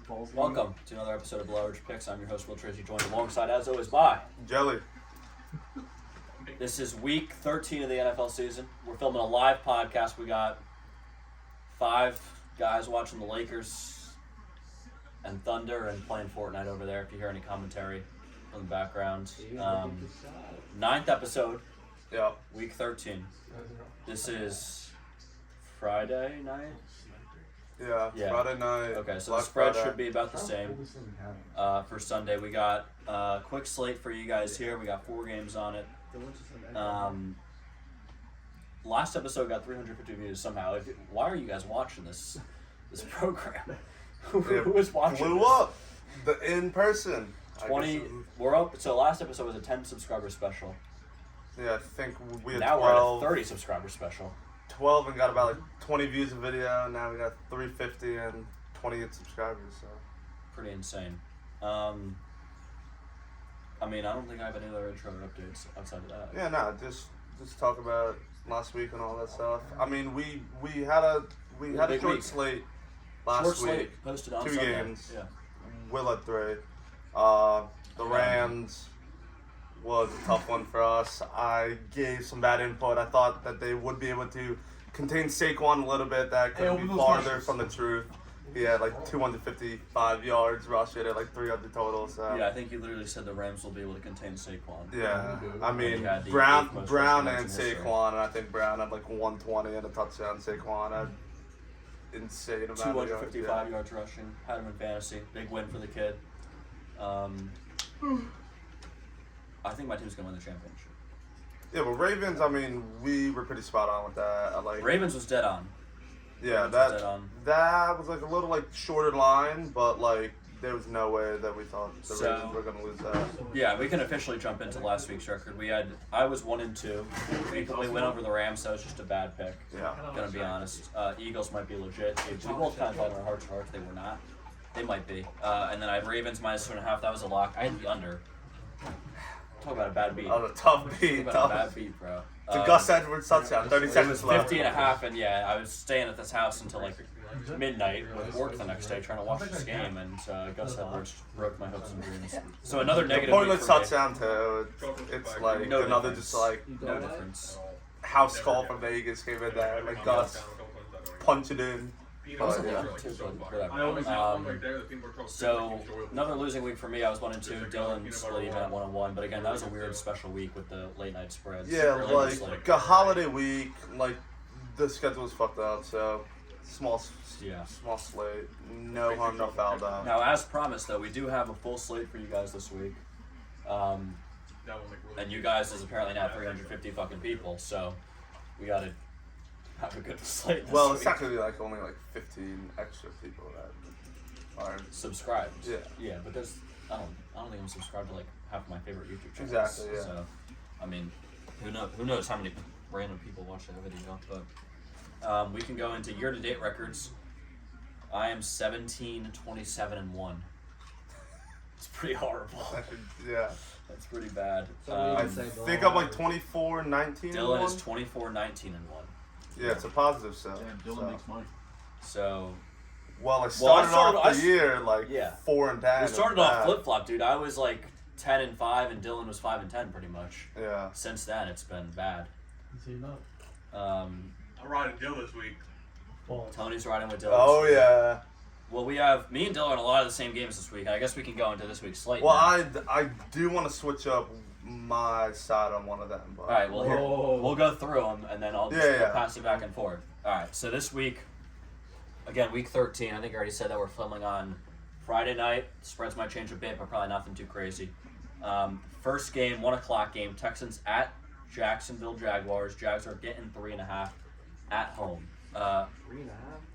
Welcome to another episode of Below Average Picks. I'm your host, Will Tracy, joined alongside, as always, by Jelly. This is week 13 of the NFL season. We're filming a live podcast. We got 5 guys watching the Lakers and Thunder and playing Fortnite over there, if you hear any commentary from the background. 9th episode, week 13. This is Friday night? Yeah, Friday night. Okay, so Black the spread Friday. should be about the same for Sunday. We got a quick slate for you guys here. We got 4 games on it. Last episode got 350 views somehow. Why are you guys watching this program? Who was watching Blew this? up. The in person. 20. We're up. So last episode was a 10 subscriber special. Yeah, I think we had Now 12. we're at a 30 subscriber special. 12 and got about like 20 views a video. Now we got 350 and 28 subscribers. So Pretty insane. I mean, I don't think I have any other intro or updates outside of that. yeah, no, just talk about last week and all that stuff. I mean, we had a Big short week. slate last Short week. slate posted on 2 Sunday. games. Yeah. Will at 3. The Rams was a tough one for us. I gave some bad input. I thought that they would be able to contain Saquon a little bit. That could be farther from the truth. He had like 255 yards rushing at like 300 total. So Yeah, I think you literally said the Rams will be able to contain Saquon. yeah, I mean He had the Brown 8th most and rushing yards in history. Saquon, and I think Brown had like 120 and a touchdown. Saquon had insane amount of yards. 255 yards rushing. Had him in fantasy. Big win for the kid. I think my team's going to win the championship. Yeah, but Ravens. I mean, we were pretty spot on with that. I like. Ravens was dead on. Yeah, Ravens was dead that on. that was like a little like shorter line, but like there was no way that we thought the So- Ravens were gonna lose that. Yeah, we can officially jump into last week's record. I was 1-2. We went over the Rams, so it was just a bad pick. Yeah, Gonna be honest. Eagles might be legit. We both kind of thought in our hearts of hearts they were not. They might be. And then I had Ravens -2.5. That was a lock. I had the under. Talk about a bad beat. that was a tough Talk beat. about a bad beat, bro. The Gus Edwards touchdown, 30 It seconds was left. 50.5, and yeah, I was staying at this house until like midnight with work the next day trying to watch this game, and Gus Edwards broke my hopes and dreams. So another negative week Pointless for me. touchdown too. It's like No another difference. just like No difference. house call from Vegas came in there, like Gus punch it in. I was But, in yeah. the too, but whatever. So another losing week for me. I was 1-2. Dylan split even at 1-1. But again, that was a weird special week with the late night spreads. Yeah, Really just, like a holiday week, like the schedule was fucked up, so small slate, no harm, no foul though. Now, as promised, though, we do have a full slate for you guys this week. And you guys is apparently now 350 fucking people, so we gotta have a good slate this Well, week. it's actually like only like 15 extra people that are. Subscribed. Yeah. Yeah, but there's I don't think I'm subscribed to like half of my favorite YouTube channels. Exactly, yeah. So, I mean, who knows how many random people watch that video? But we can go into year-to-date records. I am 17-27-1. It's pretty horrible. Yeah. That's pretty bad. I think I'm like 24-19. Dylan is 24-19-1. Yeah, it's a positive so. Dylan makes money. So Well, I started off I the year like yeah. 4-10. we started off flip-flop, dude. I was like 10-5, and Dylan was 5-10, pretty much. Yeah. Since then, it's been bad. I'm riding Dylan this week. Tony's riding with Dylan. Oh yeah. Well, we have me and Dylan in a lot of the same games this week. I guess we can go into this week's slate. Well, now. I do want to switch up my side on one of them. But All right, well, here, we'll go through them, and then I'll just Yeah. pass it back and forth. All right, so this week, again, week 13, I think I already said that we're filming on Friday night. Spreads might change a bit, but probably nothing too crazy. First game, 1 o'clock game, Texans at Jacksonville Jaguars. Jags are getting 3.5 at home. 3.5.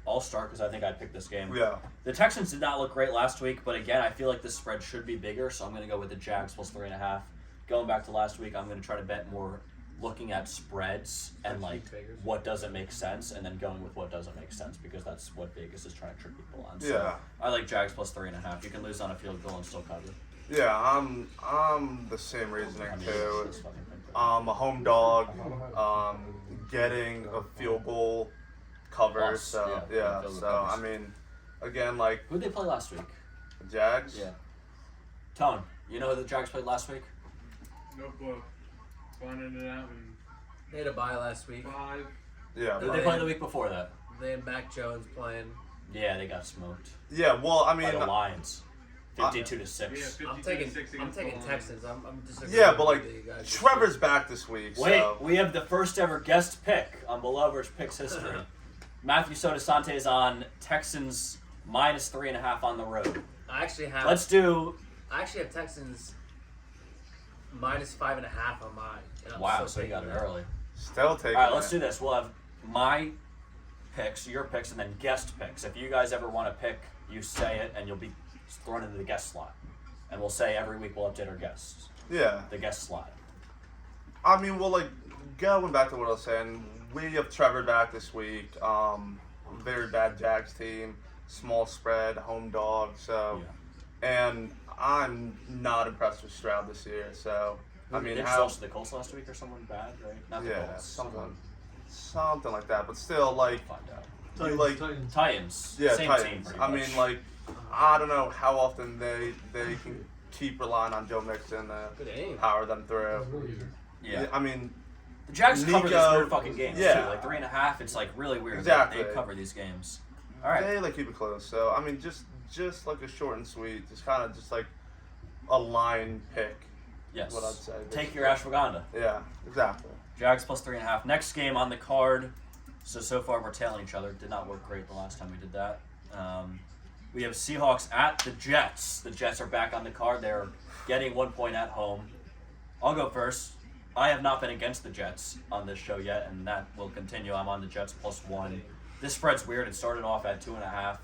I'll start because I think I picked this game. Yeah. The Texans did not look great last week, but again, I feel like this spread should be bigger, so I'm going to go with the Jags plus 3.5. Going back to last week, I'm going to try to bet more looking at spreads and like what doesn't make sense, and then going with what doesn't make sense because that's what Vegas is trying to trick people on. So Yeah. I like Jags plus 3.5. You can lose on a field goal and still cover. Yeah, I'm the same reasoning I mean, too. it's fucking thing. A home dog, getting a field goal cover. Plus, So yeah, yeah. field goal So covers. I mean, again, like Who'd they play last week? the Jags. Yeah. Tone, you know who the Jags played last week? Notebook. Finding it out in They had a bye last week. 5. Yeah. Who did they play the week before that? They had Mac Jones playing. Yeah, they got smoked Yeah. Well, I by mean, the Lions, 52-6. Yeah, I'm 52-6 taking against the Texans. Lions. I'm disagreeing. yeah, but like with you guys. Trevor's back this week. Wait, So. we have the first ever guest pick on Belover's Picks history. Matthew Sodasante is on Texans -3.5 on the road. I actually have. Let's do. I actually have Texans -5.5 on mine. And I'm Wow, still so you got it taking that. early. Still taking. All right, let's it. do this. We'll have my picks, your picks, and then guest picks. If you guys ever want to pick, you say it, and you'll be thrown into the guest slot. And we'll say every week we'll update our guests. Yeah. The guest slot. I mean, well, like going back to what I was saying, we have Trevor back this week. Very bad Jags team, small spread, home dog. So, and I'm not impressed with Stroud this year. So, I mean, They how? lost to the Colts last week or someone bad, right? Not the Yeah, Colts. something like that. But still, like Find out. you like. Titans. Yeah, Same Titans. team. Pretty I much. mean, like, I don't know how often they can keep relying on Joe Mixon to Good aim. power them through. yeah. I mean, The Jags cover these Nico- weird fucking games yeah. too. Like 3.5, it's like really weird. Exactly. They cover these games. All right. they like keep it close. So I mean, just like a short and sweet, just kind of just like a line pick. Yes. What I'd say. Take your ashwagandha. Yeah, exactly. Jags +3.5. Next game on the card. So far we're tailing each other. Did not work great the last time we did that. We have Seahawks at the Jets. The Jets are back on the card. They're getting 1 point at home. I'll go first. I have not been against the Jets on this show yet, and that will continue. I'm on the Jets +1. This spread's weird. It started off at 2.5,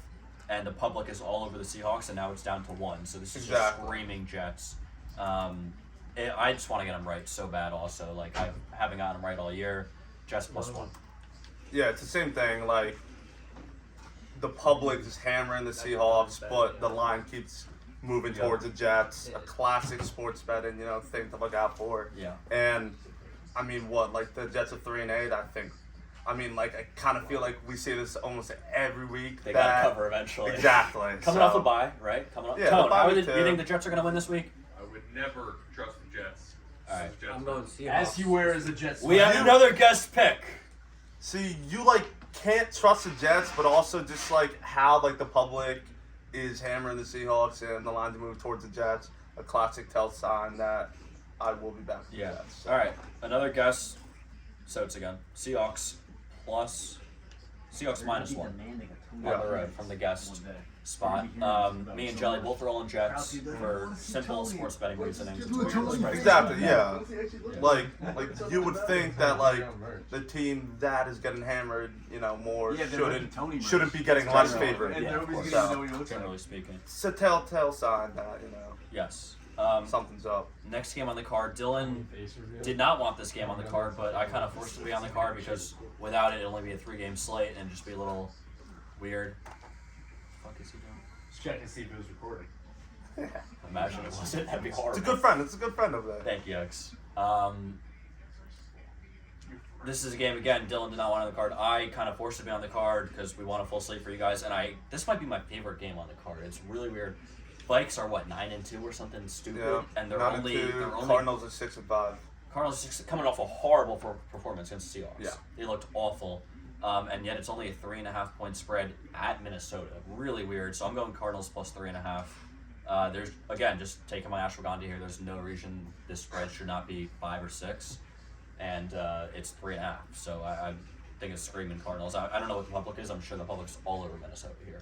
and the public is all over the Seahawks, and now it's down to 1. So this is just Exactly. screaming Jets. I just want to get them right so bad. Also, like I haven't gotten them right all year. Jets +1. Yeah, it's the same thing. Like the public is hammering the Seahawks, but the line keeps moving Yeah. towards the Jets. A classic sports betting, thing to look out for. Yeah. And I mean, what like the Jets are 3-8? I think. I mean, like I kind of feel like we say this almost every week. They that, got to cover eventually. Exactly. Coming so, off a bye, right? Coming off. Yeah, Tone, the bye how week do too. you think the Jets are going to win this week? I would never trust the Jets. All right. Jets I'm are- going Seahawks. As you wear as a Jets. We fan. have another guest pick. See, you like can't trust the Jets, but also just like how like the public is hammering the Seahawks and the line to move towards the Jets. A classic tell sign that I will be back. With the Jets. So. All right. Another guess. So it's again Seahawks -1 on the road from the guest spot. Me and Jelly both rolling Jets for simple sports betting reasonings. It's weird the spread's Exactly. different. Yeah. Like you would think that like the team that is getting hammered, more Yeah, they're making Tony shouldn't merch. be getting less Generally. favored. And Yeah, of nobody's course. gonna know what he looks like. Generally speaking, It's a telltale sign that yes. something's up. Next game on the card, Dylan did not want this game on the card, but I kind of forced it to be on the card because without it, it'd only be a 3-game slate and just be a little weird. What the fuck is he doing? Just check and see if it was recording. Imagine it wasn't. That'd be horrible. It's a good friend. It's a good friend over there. Thank you, X. This is a game again. Dylan did not want on the card. I kind of forced it to be on the card because we want a full slate for you guys, and this might be my favorite game on the card. It's really weird. Vikes are 9-2 or something stupid, Yeah. and they're 9-2, only Cardinals are 6-5. Cardinals just coming off a horrible performance against the Seahawks. Yeah. They looked awful, and yet it's only a 3.5 point spread at Minnesota. Really weird. So I'm going Cardinals +3.5. There's again just taking my ashwagandha here. There's no reason this spread should not be 5 or 6, and it's 3.5. So I think it's screaming Cardinals. I don't know what the public is. I'm sure the public's all over Minnesota here.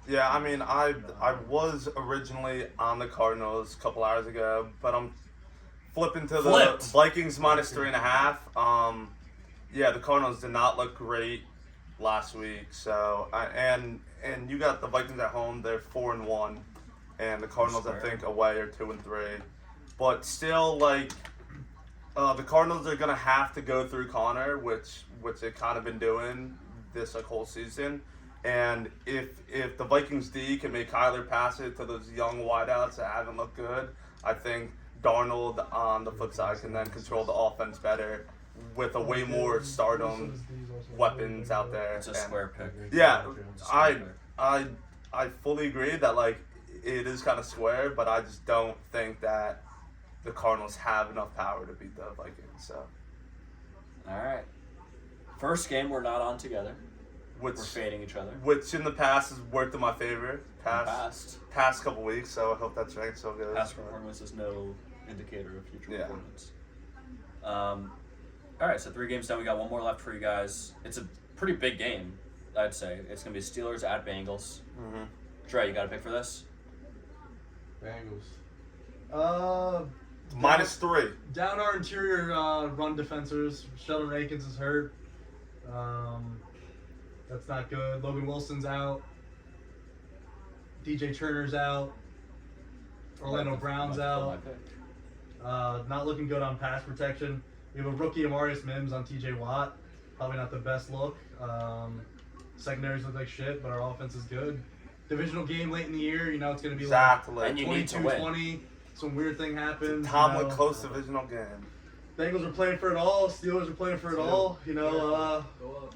Yeah, I mean, I was originally on the Cardinals a couple hours ago, but I'm flipping to the Flipped. Vikings -3.5. Yeah, the Cardinals did not look great last week. So and you got the Vikings at home. They're 4-1, and the Cardinals I think away are 2-3. But still, like the Cardinals are gonna have to go through Connor, which they've kind of been doing this whole season. And if the Vikings D can make Kyler pass it to those young wideouts that haven't looked good, I think Darnold on the flip side can then control the offense better with a way more stardom weapons out there. It's a And- square pick. Yeah, Square pick. I fully agree that like it is kind of square, but I just don't think that the Cardinals have enough power to beat the Vikings. So, All right. First game we're not on together. which We're fading each other. which in the past has worked in my favor. Past Past couple weeks, so I hope that strength still goes. past performance is no indicator of future Yeah. performance. All right, so 3 games down. We got one more left for you guys. It's a pretty big game, I'd say. It's gonna be Steelers at Bengals. Mm-hmm. Dre, you got a pick for this? Bengals. -3. Down our interior run defenders. Sheldon Rankins is hurt. That's not good. Logan Wilson's out. DJ Turner's out. Orlando Brown's Might fill my out. pick. Not looking good on pass protection. We have a rookie Amarius Mims on TJ Watt. Probably not the best look. Secondaries look like shit, but our offense is good. Divisional game late in the year. You know it's going to be Exactly. And you like need to win. 22-20. Some weird thing happens. Tomlin you know. close divisional game. Bengals are playing for it all. Steelers are playing for it all. You know, Go up.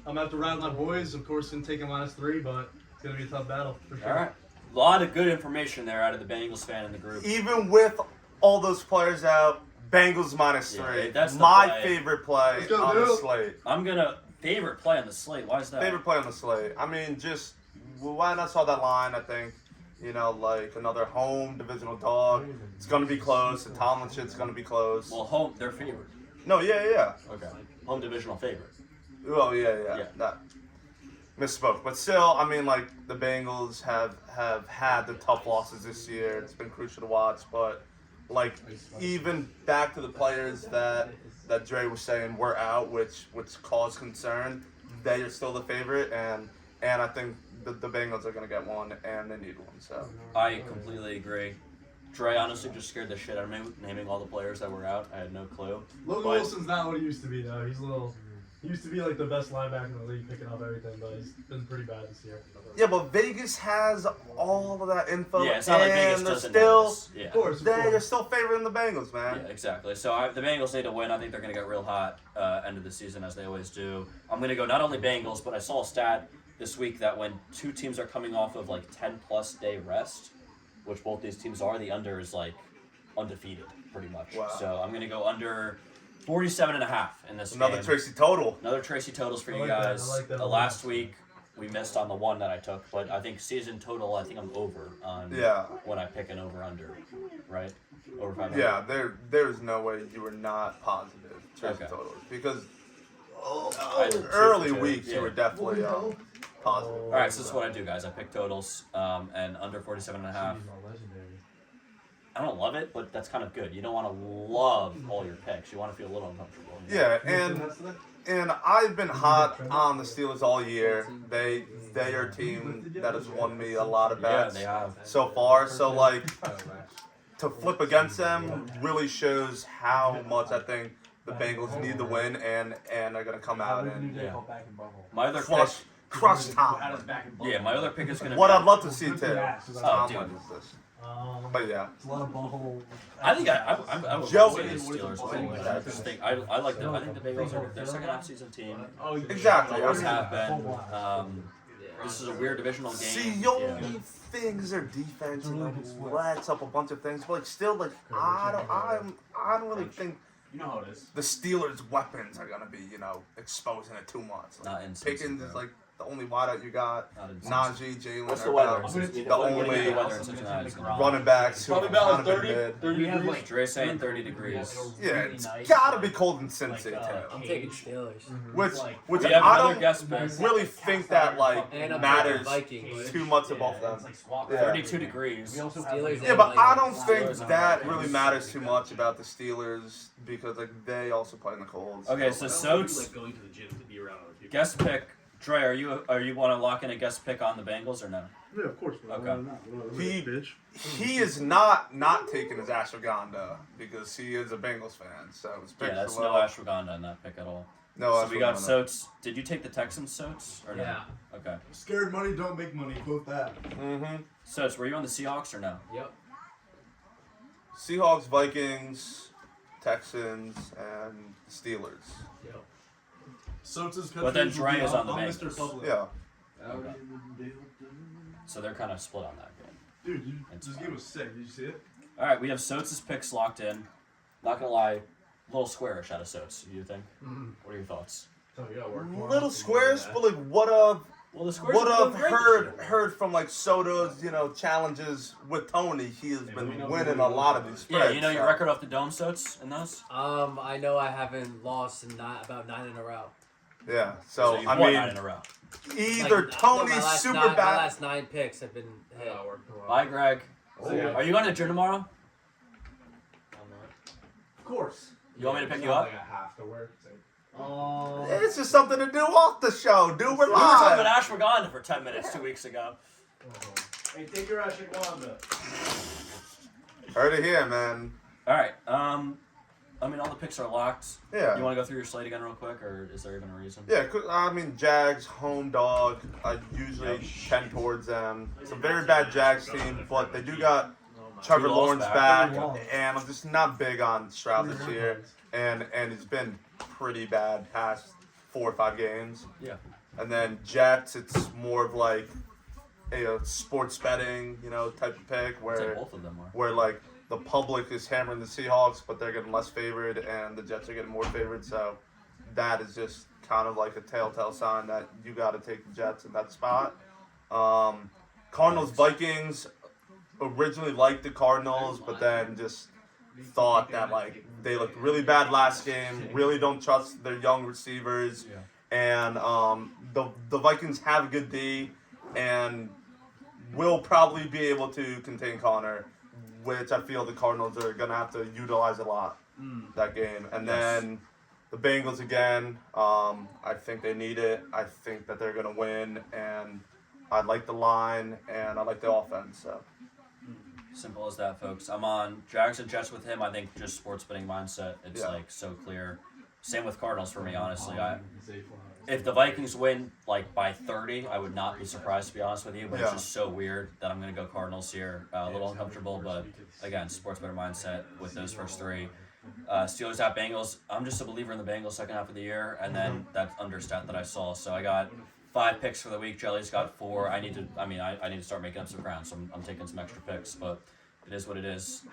I'm going to have to ride my boys. Of course, going to take a -3, but it's going to be a tough battle for sure. All right. A lot of good information there out of the Bengals fan in the group. Even with all those players out, Bengals -3. Yeah, that's the my play. favorite play Let's go, on the dude. slate. I'm gonna favorite play on the slate. Why is that? Favorite play on the slate. I mean, just when I saw that line, I think, like another home divisional dog. It's gonna be close. The Tomlin shit's gonna be close. Well, home they're favored. No, yeah. Okay. Home divisional favorite. Oh, yeah. Yeah. That misspoke, but still, I mean, like the Bengals have had the tough losses this year. It's been crucial to watch, but like even back to the players that Dre was saying were out, which caused concern. They are still the favorite, and I think the Bengals are gonna get one, and they need one. So I completely agree. Dre honestly just scared the shit out of me naming all the players that were out. I had no clue. Logan But- Wilson's not what he used to be, though. He's a little. He used to be like the best linebacker in the league, picking up everything, but he's been pretty bad this year. yeah, but Vegas has all of that info, Yeah, it's not like Vegas and they're doesn't still know this. Yeah. Of course. they're still favoring the Bengals, man. Yeah, exactly. So the Bengals need to win. I think they're going to get real hot end of the season, as they always do. I'm going to go not only Bengals, but I saw a stat this week that when 2 teams are coming off of like 10+ day rest, which both these teams are, the under is like undefeated pretty much. Wow. So I'm going to go under 47.5 in this Another game. Tracy total. Another Tracy totals for I you like that. guys. I like that a lot. Last week we missed on the one that I took, but I think season total, I think I'm over on Yeah. when I pick an over under, right? Over 500. Yeah, there's no way you were not positive Tracy Okay. totals because I did early too, weeks yeah. you were definitely positive. All right, so this is what I do, guys. I pick totals and under 47.5. I don't love it, but that's kind of good. You don't want to love all your picks. You want to feel a little uncomfortable. you know? Yeah, and I've been hot on the Steelers all year. They are a team that has won me a lot of Yeah, bets they have. so far. So like to flip against them really shows how much I think the Bengals need to win and are gonna come out and Yeah. My other crush Tom. yeah, my other pick is gonna What be. I'd love to see too. Oh, Tomlin dude. is this. But yeah. It's a lot of butthole. I think I would Joe- love to see the Steelers win. I just think I like them. I think the Bengals are their second half season team. Exactly. Always have been. This is a weird divisional game. See, the only things their defense lets up a bunch of things, but like still, like I don't really think You know how it is. the Steelers' weapons are gonna be, exposing it too much. Like, Not in Pickens is like the only wideout you got. Not in Najee, Jalen, What's the are weather? about The the only weather in Cincinnati is gonna be- running backs who Probably have about kind of 30, been mid. 30 We have, degrees. like, Dre saying 30 degrees. Yeah, it's gotta be cold in Cincy too. I'm taking Steelers. Which We have I another don't guest pick. really think that like And I'm matters taking Vikings. too much of both them. Yeah. 32 degrees. Steelers. Yeah, but I don't think Steelers and that Vikings. really matters too much about the Steelers because like they also play in the cold. Okay, so Soats like going to the gym to be around other people. guest pick. Dre, are you want to lock in a guest pick on the Bengals or no? Yeah, of course. Okay. He is not taking his ashwagandha because he is a Bengals fan. So his picks Yeah, that's are no low. ashwagandha in that pick at all. No, So we got ashwagandha. Soats. Did you take the Texans, Soats, or no? Yeah. Okay. Scared money don't make money. Quote that. Mm-hmm. Soats, were you on the Seahawks or no? Yep. Seahawks, Vikings, Texans, and Steelers. Yep. Soaps' But then Dre is on the I'm Bengals. Mr. Public. Yeah. So they're kind of split on that game. Dude, this game was sick. Did you see it? All right, we have Soates' picks locked in. Not gonna lie, a little squarish out of Soates. You think? What are your thoughts? Oh, yeah, work. Little squares, but like what up? Well, the squares What are I've doing great this year. heard from like Soto's, challenges with Tony, he has been winning a lot of these spreads. Yeah, you know your so. record off the dome, Soates, in those? I know I haven't lost in about 9 in a row. Yeah, so you've I won mean, 9 in a row. either Tony's super My bad. last 9 picks have been hit. Yeah, work. Bye, Greg. Are you going to the gym tomorrow? Of course. You want me to pick It's you not up? Like I have to work. So. It's just something to do off the show, dude. We're We were talking about live. ashwagandha for 10 minutes 2 weeks ago. Hey, take your ashwagandha. Heard it here, man. All right. I mean, all the picks are locked. Yeah. You want to go through your slate again real quick, or is there even a reason? Yeah, I mean, Jags, home dog. I usually tend towards them. It's a very bad Jags team, but they do got Trevor Two Lawrence lost back, back. and I'm just not big on Stroud this year. And he's been pretty bad past 4 or 5 games. Yeah. And then Jets, it's more of like a sports betting, type of pick I'd say where both of them were. like the public is hammering the Seahawks, but they're getting less favored, and the Jets are getting more favored. So that is just kind of like a telltale sign that you got to take the Jets in that spot. Cardinals, Vikings. Originally liked the Cardinals, but then just thought that like they looked really bad last game. Really don't trust their young receivers, and the Vikings have a good D, and will probably be able to contain Connor, which I feel the Cardinals are gonna have to utilize a lot that game. And then the Bengals again. I think they need it. I think that they're gonna win, and I like the line and I like the offense. So. Simple as that, folks. I'm on Jags and Jets with him. I think just sports betting mindset. It's like so clear. Same with Cardinals for me, honestly. If the Vikings win like by 30, I would not be surprised, to be honest with you. But it's just so weird that I'm going to go Cardinals here. A little uncomfortable, but again, sports betting mindset with those first 3. Steelers at Bengals. I'm just a believer in the Bengals second half of the year, and then that understat that I saw. So I got 5 picks for the week. Jelly's got 4. I need to start making up some ground, so I'm taking some extra picks, but it is what it is.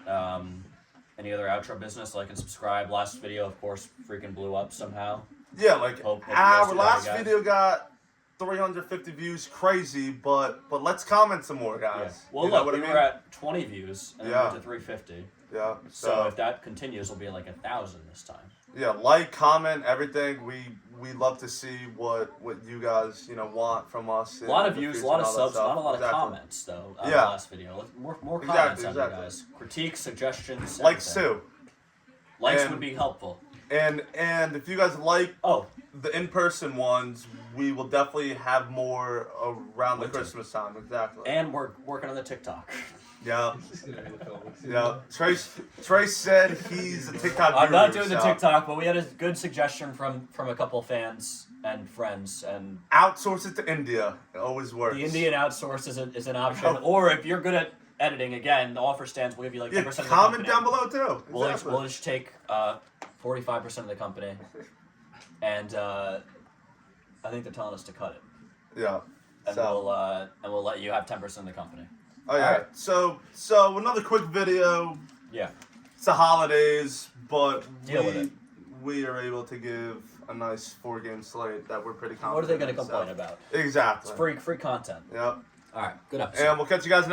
Any other outro business? Like and subscribe. Last video, of course, freaking blew up somehow. Yeah, like Hope you guys our do last that, guys. video got 350 views, crazy, but let's comment some more, Yeah. guys. Well, You know look, what we I mean? were at 20 views, and then we Yeah. went to 350. Yeah. So if that continues, we'll be at like 1,000 this time. Yeah, like, comment, everything. We love to see what you guys want from us. A lot of in the views, a future lot of and all that subs, not a stuff. lot of Exactly. comments though. On Yeah. the last video, more Exactly, comments on exactly. you guys. Critiques, suggestions, Like everything. Sue, Likes And- would be helpful. and if you guys like Oh, the in-person ones, we will definitely have more around the Winter. Christmas time. Exactly. and we're working on the TikTok. Yeah. Yeah. Trace said he's a TikTok I'm not guru, doing the so TikTok, but we had a good suggestion from a couple fans and friends, and outsource it to India. It always works. the Indian outsource is an option. Or if you're good at editing, again, the offer stands. We'll give you like 10% of the comment company. down below too. We'll Exactly. we'll just take 45% of the company, and I think they're telling us to cut it, Yeah. and we'll let you have 10% of the company. Oh yeah. Alright. So another quick video. Yeah. It's the holidays, but Deal with it. we are able to give a nice 4-game slate that we're pretty confident. What are they going to in, complain so. about? Exactly. It's free content. Yep. All right. Good episode. And we'll catch you guys next.